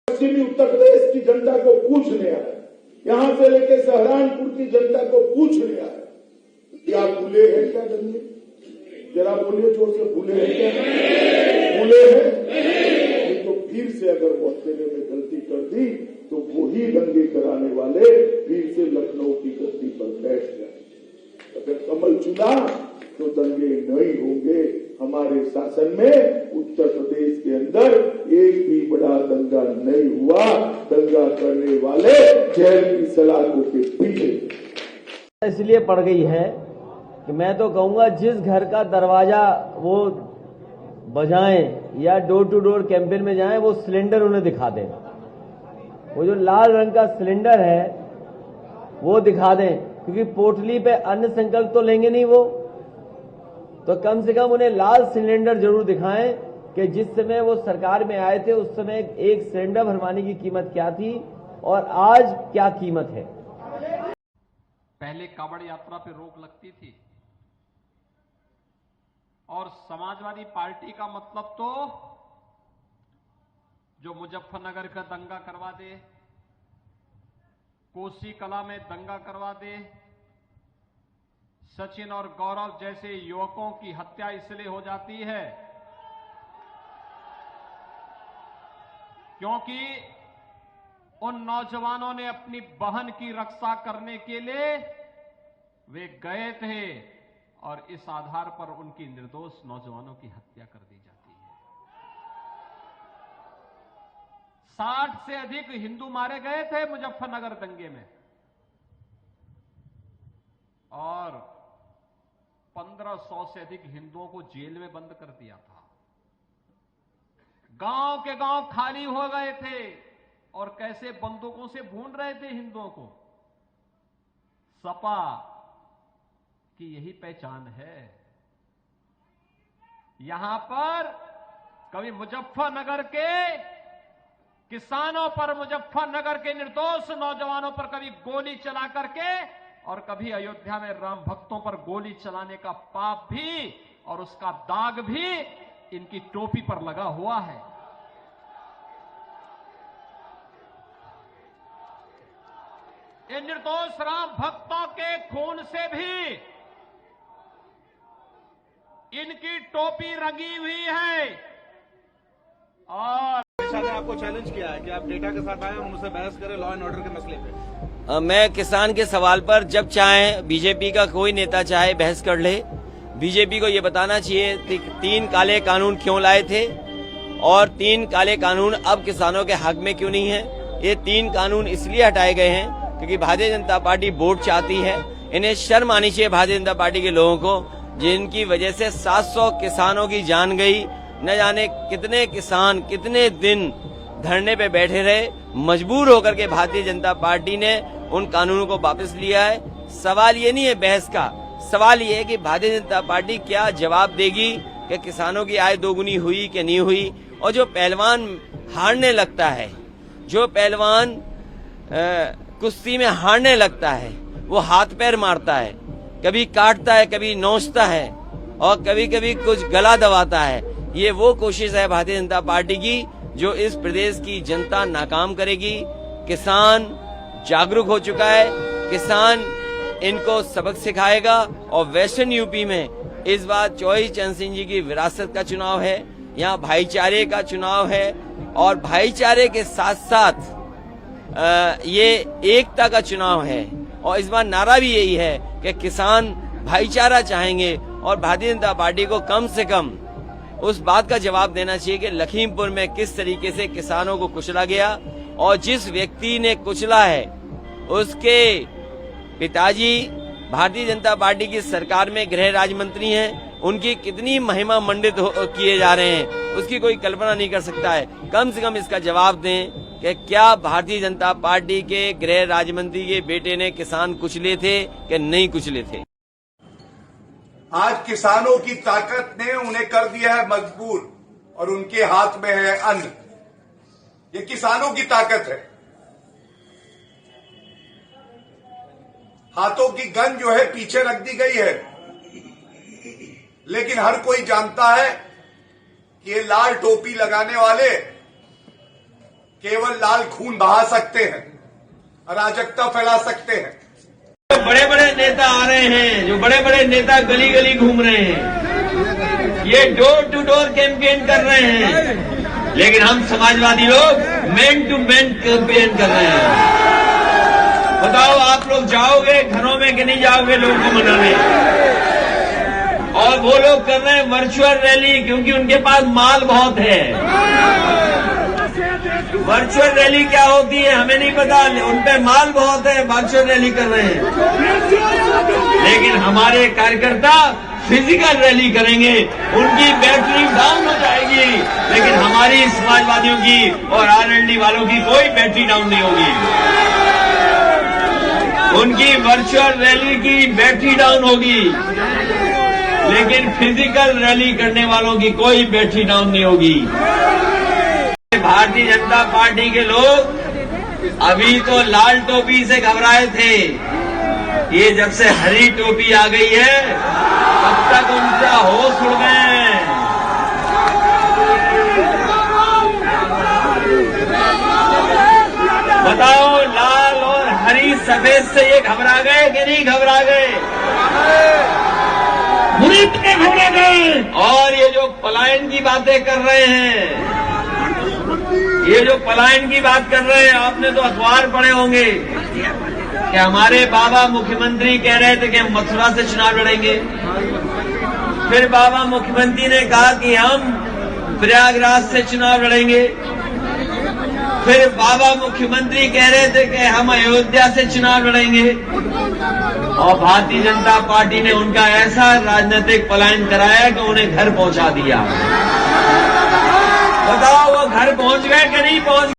पश्चिमी उत्तर प्रदेश की जनता को पूछने आए, यहां से लेकर सहारनपुर की जनता को पूछने आए, क्या भूले हैं क्या दंगे? जरा बोलिए जोर से, भूले हैं क्या? भूले हैं तो फिर से अगर वो अकेले में गलती कर दी तो वही दंगे कराने वाले फिर से लखनऊ की गद्दी पर बैठ जाए। अगर कमल चुना तो दंगे नहीं होंगे। हमारे शासन में उत्तर प्रदेश के अंदर एक भी बड़ा दंगा नहीं हुआ। दंगा करने वाले जेल की सलाखों के पीछे इसलिए पड़ गई है कि मैं तो कहूंगा जिस घर का दरवाजा वो बजाएं या डोर टू डोर कैंपेन में जाएं वो सिलेंडर उन्हें दिखा दें। वो जो लाल रंग का सिलेंडर है वो दिखा दें, क्योंकि पोटली पे अन्न संकल्प तो लेंगे नहीं वो, तो कम से कम उन्हें लाल सिलेंडर जरूर दिखाएं कि जिस समय वो सरकार में आए थे उस समय एक सिलेंडर भरवाने की कीमत क्या थी और आज क्या कीमत है। पहले कावड़ यात्रा पे रोक लगती थी और समाजवादी पार्टी का मतलब तो जो मुजफ्फरनगर का दंगा करवा दे, कोसी कला में दंगा करवा दे, सचिन और गौरव जैसे युवकों की हत्या इसलिए हो जाती है क्योंकि उन नौजवानों ने अपनी बहन की रक्षा करने के लिए वे गए थे और इस आधार पर उनकी निर्दोष नौजवानों की हत्या कर दी जाती है। 60 से अधिक हिंदू मारे गए थे मुजफ्फरनगर दंगे में और 1500 से अधिक हिंदुओं को जेल में बंद कर दिया था। गांव के गांव खाली हो गए थे और कैसे बंदूकों से भून रहे थे हिंदुओं को। सपा की यही पहचान है। यहां पर कभी मुजफ्फरनगर के किसानों पर, मुजफ्फरनगर के निर्दोष नौजवानों पर कभी गोली चला करके और कभी अयोध्या में राम भक्तों पर गोली चलाने का पाप भी और उसका दाग भी इनकी टोपी पर लगा हुआ है। इन निर्दोष राम भक्तों के खून से भी इनकी टोपी रंगी हुई है। और ने आपको चैलेंज किया है कि आप डेटा के साथ आए और उनसे बहस करें लॉ एंड ऑर्डर के मसले पे। मैं किसान के सवाल पर जब चाहे बीजेपी का कोई नेता चाहे बहस कर ले। बीजेपी को ये बताना चाहिए 3 काले कानून क्यों लाए थे और 3 काले कानून अब किसानों के हक में क्यों नहीं है। ये 3 कानून इसलिए हटाए गए हैं क्योंकि भारतीय जनता पार्टी वोट चाहती है। इन्हें शर्म आनी चाहिए भारतीय जनता पार्टी के लोगों को, जिनकी वजह से 700 किसानों की जान गई। न जाने कितने किसान कितने दिन धरने पे बैठे रहे। मजबूर होकर के भारतीय जनता पार्टी ने उन कानूनों को वापस लिया है। सवाल ये नहीं है बहस का, सवाल ये है कि भारतीय जनता पार्टी क्या जवाब देगी कि किसानों की आय दोगुनी हुई कि नहीं हुई। और जो पहलवान हारने लगता है, जो पहलवान कुश्ती में हारने लगता है, वो हाथ पैर मारता है, कभी काटता है, कभी नोचता है और कभी कभी कुछ गला दबाता है। ये वो कोशिश है भारतीय जनता पार्टी की जो इस प्रदेश की जनता नाकाम करेगी। किसान जागरूक हो चुका है, किसान इनको सबक सिखाएगा। और वेस्टर्न यूपी में इस बार चौधरी चरण सिंह जी की विरासत का चुनाव है, यहाँ भाईचारे का चुनाव है और भाईचारे के साथ साथ ये एकता का चुनाव है। और इस बार नारा भी यही है कि किसान भाईचारा चाहेंगे और भारतीय जनता पार्टी को कम से कम उस बात का जवाब देना चाहिए कि लखीमपुर में किस तरीके से किसानों को कुचला गया और जिस व्यक्ति ने कुचला है उसके पिताजी भारतीय जनता पार्टी की सरकार में गृह राज्य मंत्री हैं। उनकी कितनी महिमा मंडित किए जा रहे हैं उसकी कोई कल्पना नहीं कर सकता है। कम से कम इसका जवाब दें कि क्या भारतीय जनता पार्टी के गृह राज्य मंत्री के बेटे ने किसान कुचले थे कि नहीं कुचले थे। आज किसानों की ताकत ने उन्हें कर दिया है मजबूर और उनके हाथ में है अन्न। ये किसानों की ताकत है। हाथों की गन जो है पीछे रख दी गई है, लेकिन हर कोई जानता है कि ये लाल टोपी लगाने वाले केवल लाल खून बहा सकते हैं, अराजकता फैला सकते हैं। जो बड़े बड़े नेता आ रहे हैं, जो बड़े बड़े नेता गली गली घूम रहे हैं, ये डोर टू डोर कैंपेन कर रहे हैं, लेकिन हम समाजवादी लोग मैन टू मैन कैंपेन कर रहे हैं। बताओ, आप लोग जाओगे घरों में कि नहीं जाओगे लोगों को मनाने? और वो लोग कर रहे हैं वर्चुअल रैली, क्योंकि उनके पास माल बहुत है। वर्चुअल रैली क्या होती है हमें नहीं पता, उन पे माल बहुत है, वर्चुअल रैली कर रहे हैं। लेकिन हमारे कार्यकर्ता फिजिकल रैली करेंगे, उनकी बैटरी डाउन हो जाएगी, लेकिन हमारी समाजवादियों की और आरएलडी वालों की कोई बैटरी डाउन नहीं होगी। उनकी वर्चुअल रैली की बैटरी डाउन होगी, लेकिन फिजिकल रैली करने वालों की कोई बैटरी डाउन नहीं होगी। भारतीय जनता पार्टी के लोग अभी तो लाल टोपी से घबराए थे, ये जब से हरी टोपी आ गई है तब तक उनका होश उड़ गए हैं। बताओ, लाल और हरी सफेद से ये घबरा गए कि नहीं घबरा गए? बुरी तरह घबरा गए। और ये जो पलायन की बातें कर रहे हैं, ये जो पलायन की बात कर रहे हैं, आपने तो अखबार पढ़े होंगे कि हमारे बाबा मुख्यमंत्री कह रहे थे कि हम मथुरा से चुनाव लड़ेंगे। फिर बाबा मुख्यमंत्री ने कहा कि हम प्रयागराज से चुनाव लड़ेंगे। फिर बाबा मुख्यमंत्री कह रहे थे कि हम अयोध्या से चुनाव लड़ेंगे। और भारतीय जनता पार्टी ने उनका ऐसा राजनीतिक पलायन कराया कि उन्हें घर पहुंचा दिया। बताओ, वो घर पहुंच गए कि नहीं पहुंच गए?